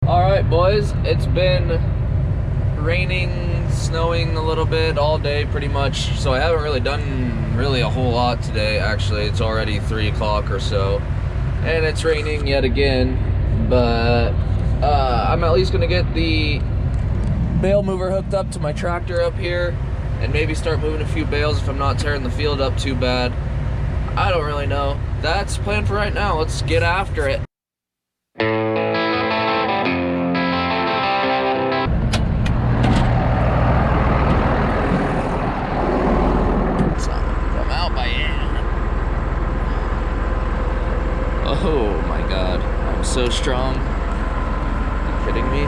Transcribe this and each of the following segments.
Alright boys, it's been raining, snowing a little bit all day pretty much, so I haven't really done a whole lot today. Actually, it's already 3 o'clock or so, and it's raining yet again, but I'm at least gonna get the bale mover hooked up to my tractor up here and maybe start moving a few bales if I'm not tearing the field up too bad. I don't really know. That's the plan for right now. Let's get after it. Oh my god, I'm so strong. Are you kidding me?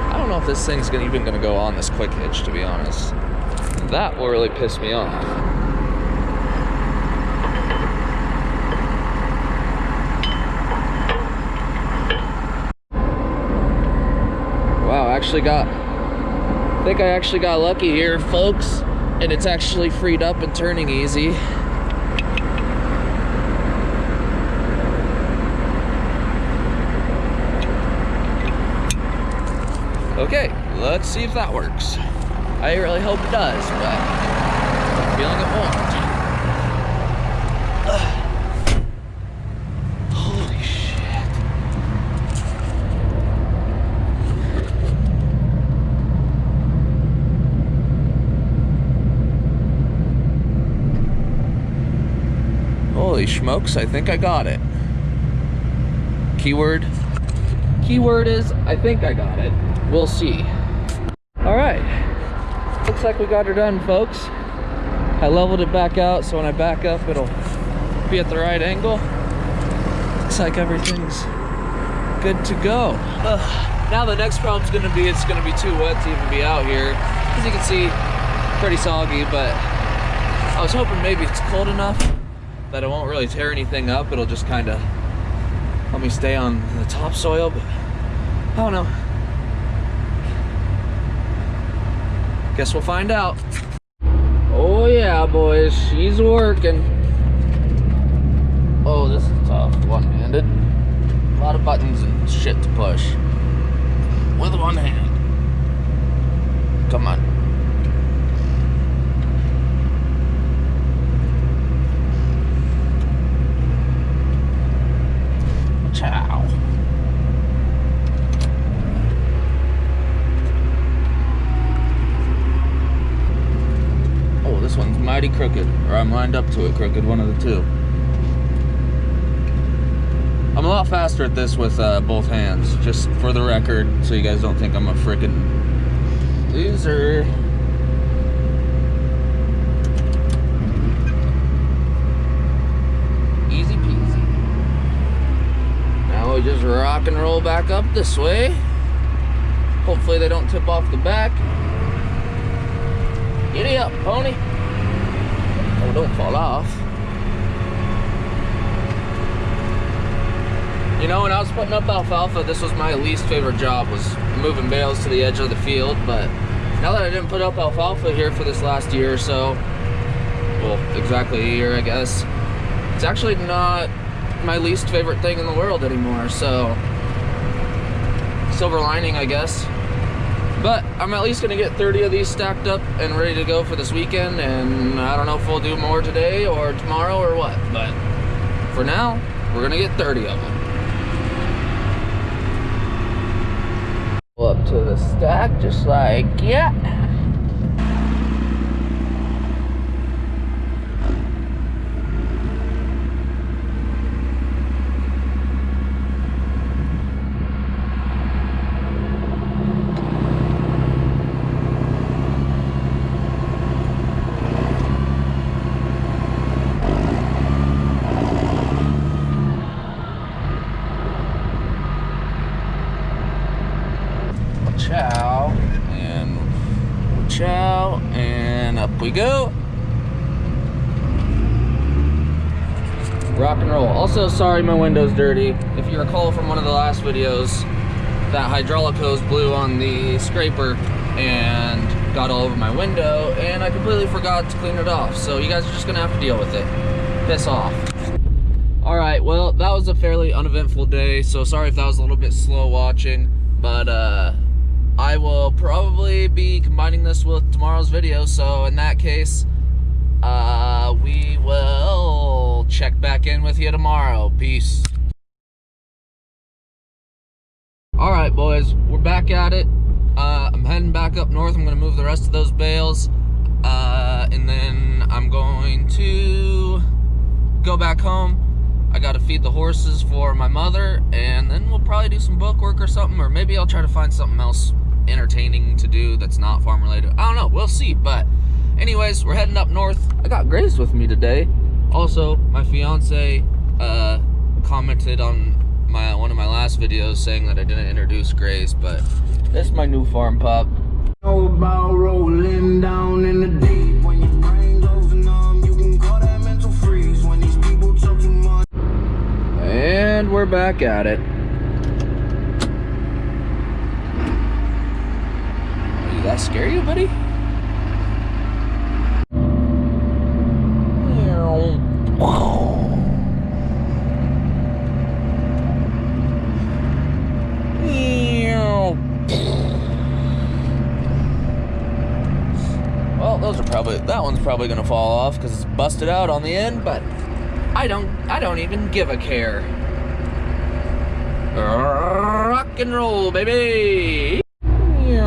I don't know if this thing's even gonna go on this quick hitch, to be honest. That will really piss me off. Wow, I think I actually got lucky here, folks, and it's actually freed up and turning easy. Okay, let's see if that works. I really hope it does, but I'm feeling it won't. Holy shit. Holy smokes, I think I got it. Keyword is, I think I got it. We'll see. All right, looks like we got her done, folks. I leveled it back out, so when I back up, it'll be at the right angle. Looks like everything's good to go. Now the next problem's gonna be, it's gonna be too wet to even be out here. As you can see, pretty soggy, but I was hoping maybe it's cold enough that it won't really tear anything up. It'll just kind of let me stay on the topsoil, but I don't know. Guess we'll find out. Oh yeah, boys, she's working. Oh, this is tough, one-handed. A lot of buttons and shit to push with one hand. Come on. Ciao. This one's mighty crooked, or I'm lined up to it crooked, one of the two. I'm a lot faster at this with both hands, just for the record, so you guys don't think I'm a freaking loser. Easy peasy. Now we just rock and roll back up this way. Hopefully they don't tip off the back. Giddy up, pony. Oh, don't fall off. You know, when I was putting up alfalfa, this was my least favorite job, was moving bales to the edge of the field. But now that I didn't put up alfalfa here for this last year or so, well, exactly a year, I guess, it's actually not my least favorite thing in the world anymore. So, silver lining, I guess. But I'm at least gonna get 30 of these stacked up and ready to go for this weekend, and I don't know if we'll do more today or tomorrow or what, but for now, we're gonna get 30 of them. Pull up to the stack, just like, yeah. Ciao, and up we go. Rock and roll. Also, sorry my window's dirty. If you recall from one of the last videos, that hydraulic hose blew on the scraper and got all over my window, and I completely forgot to clean it off. So you guys are just gonna have to deal with it. Piss off. All right, well, that was a fairly uneventful day, so sorry if that was a little bit slow watching, but I will probably be combining this with tomorrow's video, so in that case, we will check back in with you tomorrow. Peace. All right, boys, we're back at it. I'm heading back up north. I'm gonna move the rest of those bales, and then I'm going to go back home. I gotta feed the horses for my mother, and then we'll probably do some book work or something, or maybe I'll try to find something else entertaining to do that's not farm related. I don't know, we'll see. But anyways, we're heading up north. I got Grace with me today. Also, my fiance commented on one of my last videos saying that I didn't introduce Grace, but this is my new farm pup. About rolling down in the deep. When your brain goes numb, you can call that mental freeze. When these people talk too much. And we're back at it. Did that scare you, buddy? Well, that one's probably gonna fall off because it's busted out on the end, but I don't even give a care. Rock and roll, baby. Easy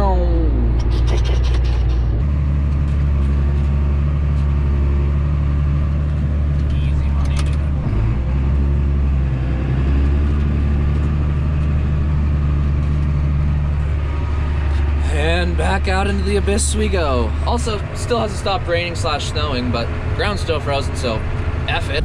money. And back out into the abyss we go. Also, still hasn't stopped raining / snowing, but ground's still frozen, so F it.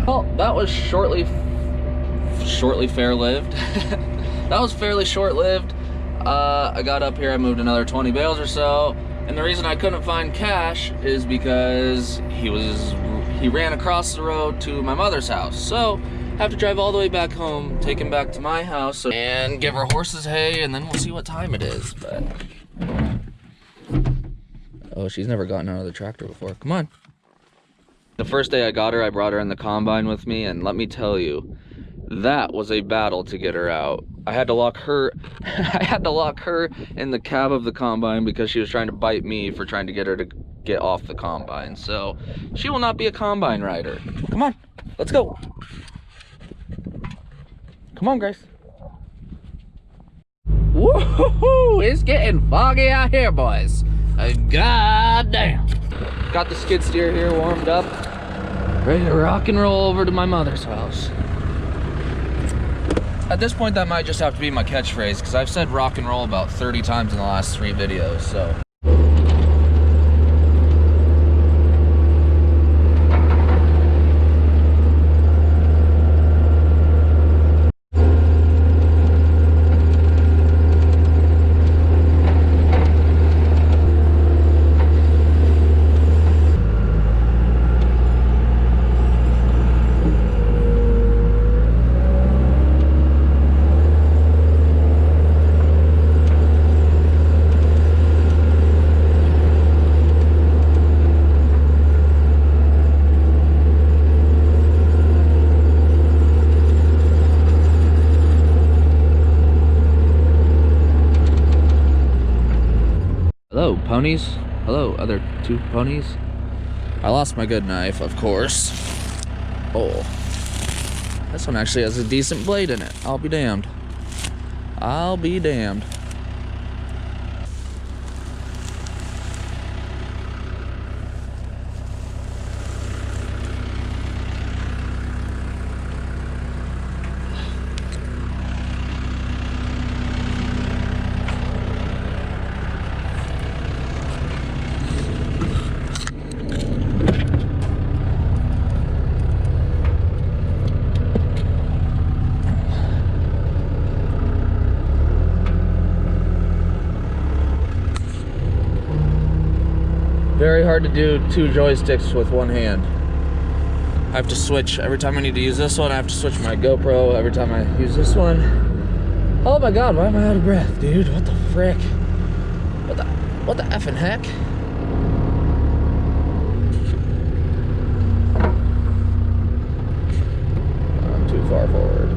Well, that was shortly fair-lived. That was fairly short-lived. I got up here, I moved another 20 bales or so, and the reason I couldn't find Cash is because he ran across the road to my mother's house. So I have to drive all the way back home, take him back to my house, and give our horses hay, and then we'll see what time it is. But oh, she's never gotten out of the tractor before. Come on. The first day I got her, I brought her in the combine with me, and let me tell you, that was a battle to get her out. I had to lock her in the cab of the combine because she was trying to bite me for trying to get her to get off the combine. So she will not be a combine rider. Come on, let's go. Come on, Grace. Woohoo! It's getting foggy out here, boys. God damn. Got the skid steer here warmed up, ready to rock and roll over to my mother's house. At this point, that might just have to be my catchphrase, because I've said rock and roll about 30 times in the last 3 videos, so. Hello, ponies. Hello, other 2 ponies. I lost my good knife, of course. Oh, this one actually has a decent blade in it. I'll be damned. I'll be damned. Very hard to do 2 joysticks with one hand. I have to switch every time I need to use this one. I have to switch my GoPro every time I use this one. Oh my God, why am I out of breath, dude? What the frick? What the effing heck? I'm too far forward.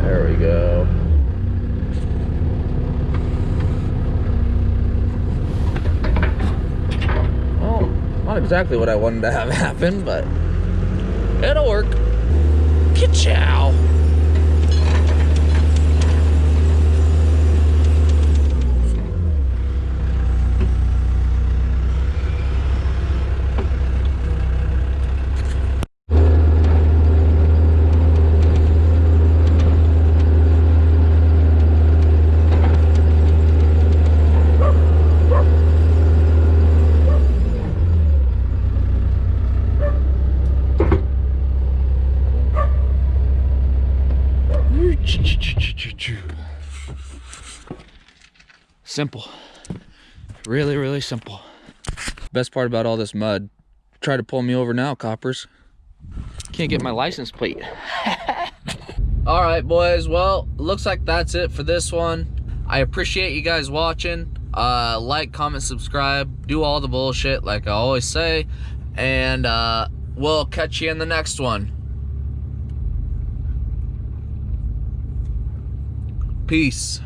There we go. Well, not exactly what I wanted to have happen, but it'll work. Ka-chow. Simple. Really, really simple. Best part about all this mud, try to pull me over now, coppers. Can't get my license plate. All right, boys, well, looks like that's it for this one. I appreciate you guys watching. Like, comment, subscribe, do all the bullshit like I always say, and we'll catch you in the next one. Peace.